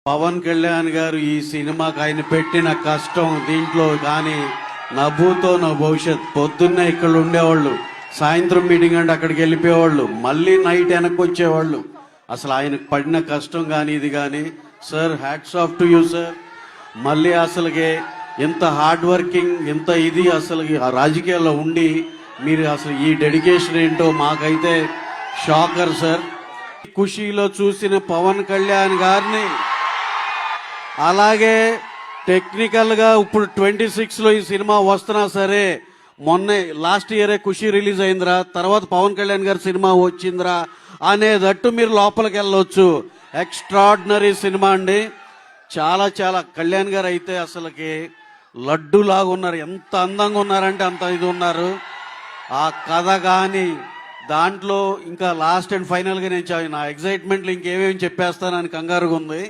పవన్ కళ్యాణ్ గారు ఈ సినిమాకి ఆయన పెట్టిన కష్టం దీంట్లో కానీ నవ్వుతో నా భవిష్యత్. పొద్దున్నే ఇక్కడ ఉండేవాళ్ళు, సాయంత్రం మీటింగ్ అంటే అక్కడికి వెళ్ళిపోయేవాళ్ళు, మళ్ళీ నైట్ వెనక్కి వచ్చేవాళ్ళు. అసలు ఆయనకు పడిన కష్టం కానీ ఇది కానీ sir, hats off to you sir. మళ్ళీ అసలుకి ఇంత హార్డ్ వర్కింగ్, ఇంత ఇది అసలు ఆ రాజకీయాల్లో ఉండి మీరు అసలు ఈ డెడికేషన్ ఏంటో మాకైతే షాకర్ సార్. ఖుషీలో చూసిన పవన్ కళ్యాణ్ గారిని, అలాగే టెక్నికల్ గా ఇప్పుడు 26 లో ఈ సినిమా వస్తున్నా సరే, మొన్నే లాస్ట్ ఇయరే ఖుషి రిలీజ్ అయిందిరా, తర్వాత పవన్ కళ్యాణ్ గారి సినిమా వచ్చిందిరా అనేదట్టు మీరు లోపలికి వెళ్ళొచ్చు. ఎక్స్ట్రాడినరీ సినిమా అండి. చాలా చాలా కళ్యాణ్ గారు అయితే అసలుకి లడ్డు లాగా ఉన్నారు. ఎంత అందంగా ఉన్నారంటే అంత ఇది ఉన్నారు. ఆ కథ కానీ దాంట్లో ఇంకా లాస్ట్ అండ్ ఫైనల్ గా నేను నా ఎగ్జైట్మెంట్లు ఇంకేమేమి చెప్పేస్తానని కంగారుగా ఉంది.